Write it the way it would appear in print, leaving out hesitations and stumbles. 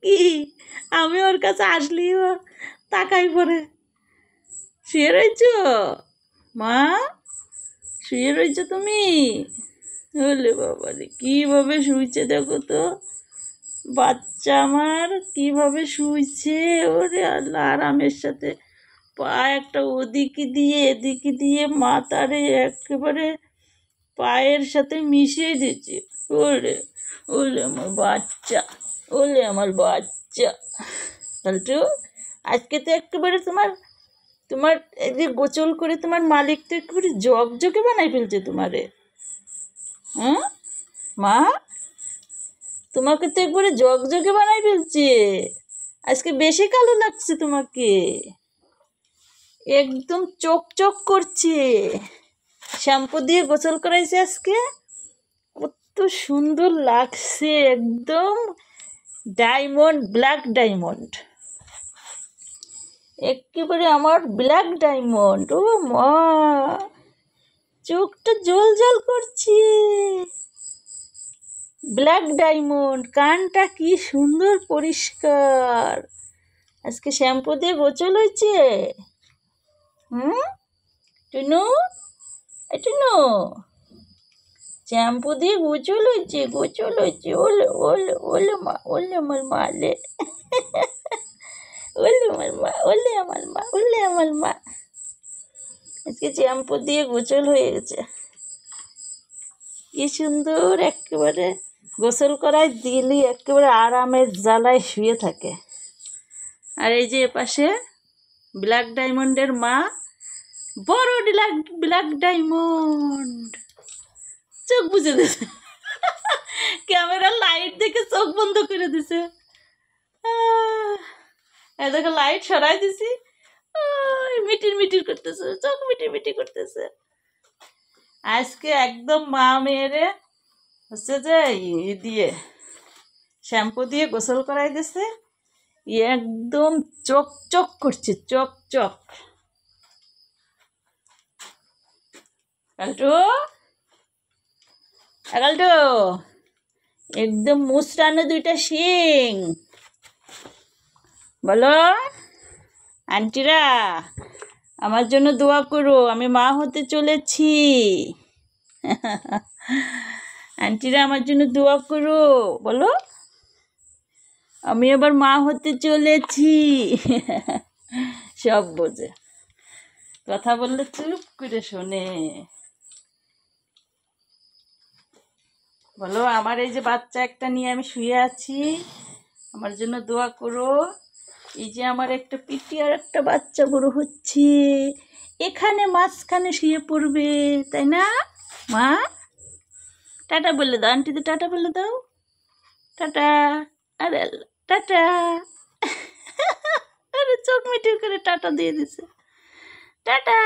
কি আমি ওর কাছে আসলি ও তাকাই পরে শুয়ে রয়েছ মা, শুয়ে রয়েছ তুমি? বলে বাবা রে কীভাবে শুইছে দেখো তো, বাচ্চা আমার কীভাবে শুইছে। ওরে আল্লাহ, আরামের সাথে পা একটা ওদিকে দিয়ে এদিকে দিয়ে মাথারে একেবারে পায়ের সাথে মিশিয়ে দিচ্ছে। ওরে ওলে আমার বাচ্চা, ওলে আমার বাচ্চা। তাহলে আজকে তো একেবারে তোমার তোমার এই যে গোচল করে তোমার মালিক তো একেবারে জগজগে বানাই ফেলছে তোমারে। হ্যাঁ মা, তোমাকে তো একবারে জগজগে বানাই ফেলছে। আজকে বেশি কালো লাগছে তোমাকে, একদম চক চক করছে। শ্যাম্পু দিয়ে গোসল করাইছে আজকে, কত সুন্দর লাগছে, একদম ডায়মন্ড, ব্ল্যাক ডায়মন্ড, একেবারে আমার ব্ল্যাক ডায়মন্ড। ও মা, চোখটা জল জল করছে, ব্ল্যাক ডায়মন্ড। কানটা কি সুন্দর পরিষ্কার, আজকে শ্যাম্পু দিয়ে গোসল হয়েছে। টুনু, টুনু, শ্যাম্পু দিয়ে গোসল হয়েছে, গোসল হয়েছে। ওলে ওলে ওলে মা, ওলে আমার মালে, ওলে আমার মা, ওলে আমার মা, ওলে আমার মা। আজকে শ্যাম্পু দিয়ে গোসল হয়ে গেছে, কি সুন্দর। একেবারে গোসল করায় দিলি একেবারে আরামের জ্বালায় শুয়ে থাকে। আর এই যে এপাশে ব্ল্যাক ডায়মন্ডের মা, বড় ব্ল্যাক ডায়মন্ড, চোখ বুঝে দিছে, ক্যামেরা লাইট দেখে চোখ বন্ধ করে দিছে। দেখো লাইট সরাই দিছি, মিটির মিটির করতেছে, চোখ মিটির মিটির করতেছে। আজকে একদম মা মেয়েরে হচ্ছে যে দিয়ে শ্যাম্পু দিয়ে গোসল করাই দিছে, একদম চক চক করছে, চক চক। কালটু, কালটু, একদম মুচড়ানো দুইটা শিং। বলো আন্টিরা, আমার জন্য দোয়া করো, আমি মা হতে চলেছি। আন্টিরা আমার জন্য দোয়া করো, বলো আমি আবার মা হতে চলেছি। সব বোঝে, কথা বললে চুপ করে শোনে। বলো আমার এই যে বাচ্চা একটা নিয়ে আমি শুয়ে আছি, আমার জন্য দোয়া করো। এই যে আমার একটা পিটি আর একটা বাচ্চা বড় হচ্ছে, এখানে মাঝখানে শুয়ে পড়বে, তাই না মা? টাটা বলে দাও, আন্টিদের টাটা বলে দাও, টাটা। আরে টাটা। আরে চোখ মিটির করে টাটা দিয়ে দিছে, টাটা।